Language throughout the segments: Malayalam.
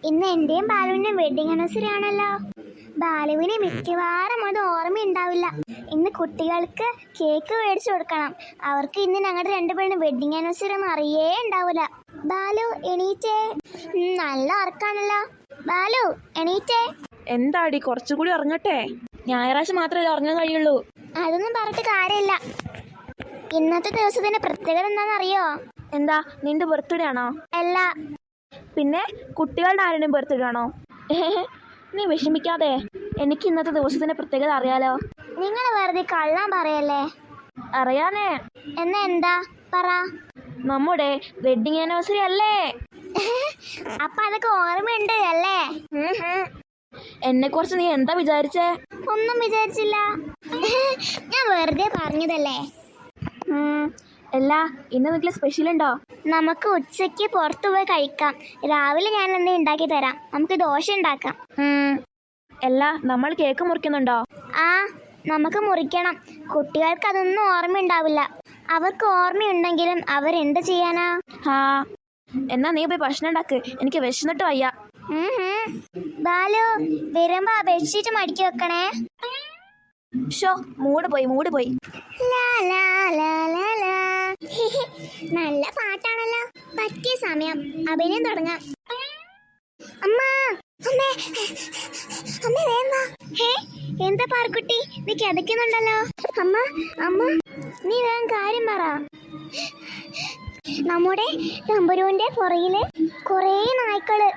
ഇന്ന് എന്റെയും ബാലുവിന്റെയും വെഡിങ് ആനിവേഴ്സറി ആണല്ലോ. ബാലുവിന് മിക്കവാറും അത് ഓർമ്മയുണ്ടാവില്ല. ഇന്ന് കുട്ടികൾക്ക് കേക്ക് മേടിച്ചു കൊടുക്കണം. അവർക്ക് ഇന്ന് ഞങ്ങളുടെ രണ്ടുപേരും വെഡിങ് ആനിവേഴ്സറി ഒന്നും അറിയേ ഉണ്ടാവില്ല. ബാലു എണീറ്റേ. നല്ല ഉറക്കാണല്ലോ. ബാലു എണീറ്റേ. എന്താടി കുറച്ചുകൂടി ഉറങ്ങട്ടെ? ഞായറാഴ്ച മാത്രമേ ഉറങ്ങാൻ കഴിയുള്ളൂ. അതൊന്നും പറഞ്ഞിട്ട് കാര്യമില്ല. ഇന്നത്തെ ദിവസത്തിന്റെ പ്രത്യേകത എന്താണെന്നറിയോ? എന്താ, നിന്റെ ബർത്ത്ഡേ ആണോ? അല്ല. പിന്നെ കുട്ടികളുടെ ആരുടെയും ബർത്ത്ഡേ ആണോ? നീ വിഷമിക്കാതെ, എനിക്ക് ഇന്നത്തെ ദിവസത്തിന്റെ പ്രത്യേകത അറിയാലോ. നിങ്ങൾ വെറുതെ കള്ളം പറയല്ലേ. അറിയാനേ. എന്നാ എന്താ പറ. നമ്മുടെ വെഡിങ് ആനിവേഴ്സറി അല്ലേ. അപ്പൊ അതൊക്കെ ഓർമ്മയുണ്ട് അല്ലേ? എന്നെ കുറിച്ച് നീ എന്താ വിചാരിച്ചേ? ഒന്നും വിചാരിച്ചില്ല. ഞാൻ വെറുതെ പറഞ്ഞതല്ലേ. അല്ല, ഇന്ന് വീട്ടിൽ സ്പെഷ്യൽ ഉണ്ടോ? നമുക്ക് ഉച്ചയ്ക്ക് പുറത്തു പോയി കഴിക്കാം. രാവിലെ ഞാൻ എന്തെങ്കിലും ഉണ്ടാക്കി തരാം. നമുക്ക് ദോശ ഉണ്ടാക്കാം. അല്ല, നമ്മൾ കേക്ക് മുറിക്കുന്നുണ്ടോ? ആ, നമുക്ക് മുറിക്കണം. കുട്ടികൾക്ക് അതൊന്നും ഓർമ്മയുണ്ടാവില്ല. അവർക്ക് ഓർമ്മയുണ്ടെങ്കിലും അവരെന്ത് ചെയ്യാനാ? എന്നാ നീ പോയി ഭക്ഷണം ഉണ്ടാക്ക്. എനിക്ക് വിശന്നിട്ട് വയ്യ. ബാലു വരുമ്പോ ബെഡ്ഷീറ്റ് മടക്കി വെക്കണേ. മൂട് പോയി. നല്ല പാട്ടാണല്ലോ. പറ്റിയ സമയം. അഭിനയം തുടങ്ങാം. അമ്മ അമ്മേ അമ്മ വേണ്ട. എന്താ പാർക്കുട്ടി, നീ കിതയ്ക്കുന്നുണ്ടല്ലോ. അമ്മ നീ വേഗം കാര്യം പറ. നമ്മുടെ തമ്പുരുവിന്റെ പുറകില് കുറേ നായ്ക്കള്,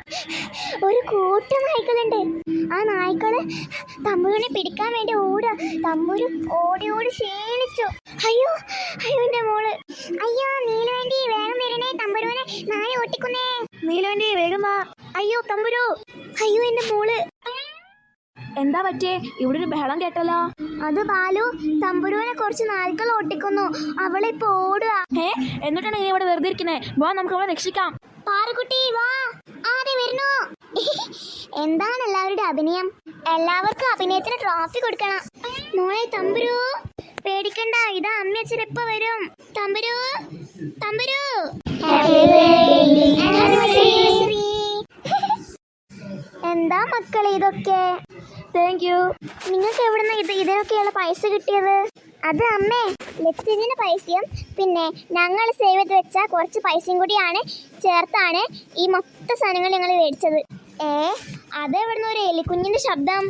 ഒരു കൂട്ടം നായ്ക്കളുണ്ട്. ആ നായ്ക്കള് തമ്പുരുവിനെ പിടിക്കാൻ വേണ്ടി ഓടുക. തമ്പുരു ഓടി ക്ഷീണിച്ചു. അയ്യോ എന്റെ മോള്. അയ്യോ നീലുവേണ്ടി വേഗം വരണേ. തമ്പുരുവിനെ നായ ഓട്ടിക്കുന്നേ. നീലുവേണ്ടി വേഗം വാ. അയ്യോ തമ്പുരു. അയ്യോ എന്റെ മോള്. എന്താ പറ്റിയേ? ഇവിടെ ഒരു ബഹളം കേട്ടല്ലോ. അത് ബാലു തമ്പുരുവിനെ കുറച്ച് നായ്ക്കൾ ഓട്ടിക്കുന്നു. അവളിപ്പോ ഓടുക. എന്നിട്ടാണ് നീ ഇവിടെ വെറുതെ ഇരിക്കുന്നേ? വാ, നമുക്ക് അവളെ രക്ഷിക്കാം. പാറുകുട്ടി വാ. ആരെ വരുന്നു? എന്താണ് എല്ലാവരുടെ അഭിനയം? എല്ലാവർക്കും അഭിനയത്തിന് ട്രോഫി കൊടുക്കണം. മോളെ തമ്പുരു പേടിക്കണ്ട, ഇതാ അമ്മയച്ഛൻ എപ്പോ വരും. തമ്പുരു. എന്താ മക്കളെ ഇതൊക്കെ? Thank you. നിങ്ങൾക്ക് എവിടുന്ന ഇതിനൊക്കെയുള്ള പൈസ കിട്ടിയത്? അത് അമ്മേ, ലെഫ്റ്റിന്റെ പൈസയും പിന്നെ ഞങ്ങൾ സേവ് ചെയ്ത് വെച്ച കുറച്ച് പൈസയും കൂടിയാണ് ചേർത്താണ് ഈ മൊത്തം സാധനങ്ങൾ ഞങ്ങൾ മേടിച്ചത്. അതെവിടുന്ന ഒരു എലിക്കുഞ്ഞിന്റെ ശബ്ദം?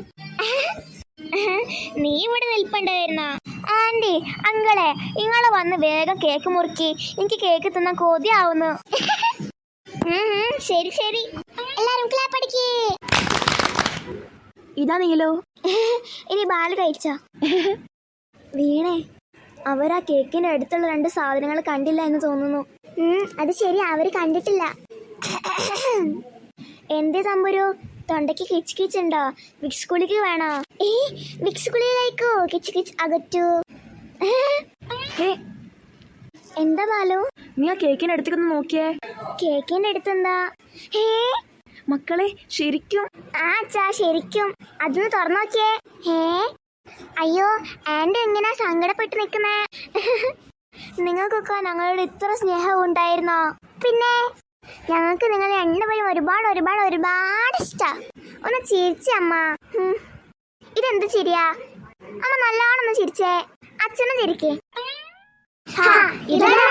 നീ ഇവിടെ നിൽപ്പണ്ടായിരുന്ന? ആന്റി അങ്കളെ, ഇങ്ങളെ വന്ന് വേഗം കേക്ക് മുറുക്കി. എനിക്ക് കേക്ക് തിന്നാൻ കൊതിയാവുന്നു. ശരി എല്ലാരും ക്ലാപ്പ് അടിക്കേ. ഇതാ നീലോ. ഇനി ബാല് കഴിച്ചോ? വീണേ, അവരാ കേക്കിന്റെ അടുത്തുള്ള 2 സാധനങ്ങൾ കണ്ടില്ല എന്ന് തോന്നുന്നു. അത് ശരി, അവര് കണ്ടിട്ടില്ല. എന്തേ തമ്പുരു, തൊണ്ടയ്ക്ക് കിച്ച് കിച്ച് ഉണ്ടോ? വിക്സ് കുളിക്ക് വേണോ? വിക്സ് കുളിയിലേക്കോ? കിച്ച് കിച്ച് അകറ്റൂ. എന്താ ബാലു? നീ ആ കേക്കിന്റെ അടുത്തേക്കൊന്ന് നോക്കിയേ. കേക്കിന്റെ അടുത്തെന്താ? മക്കളെ ശരിക്കും. ശരിക്കും. അതൊന്ന് തുറന്നു നോക്കിയേ. അയ്യോ ആന്റി എങ്ങനെയാ സങ്കടപ്പെട്ട് നിൽക്കുന്നേ? നിങ്ങൾക്കൊക്കെ ഞങ്ങളോട് ഇത്ര സ്നേഹം ഉണ്ടായിരുന്നോ? പിന്നെ ഞങ്ങൾക്ക് നിങ്ങളെ രണ്ടുപേരും ഒരുപാട് ഇഷ്ടാ. ഒന്ന് ചിരിച്ചേ അമ്മ. ഇതെന്ത് ചിരിയാ അമ്മ? നല്ലോണം ചിരിച്ചേ. അച്ഛനും ചിരിക്കേ. ഇതാണ്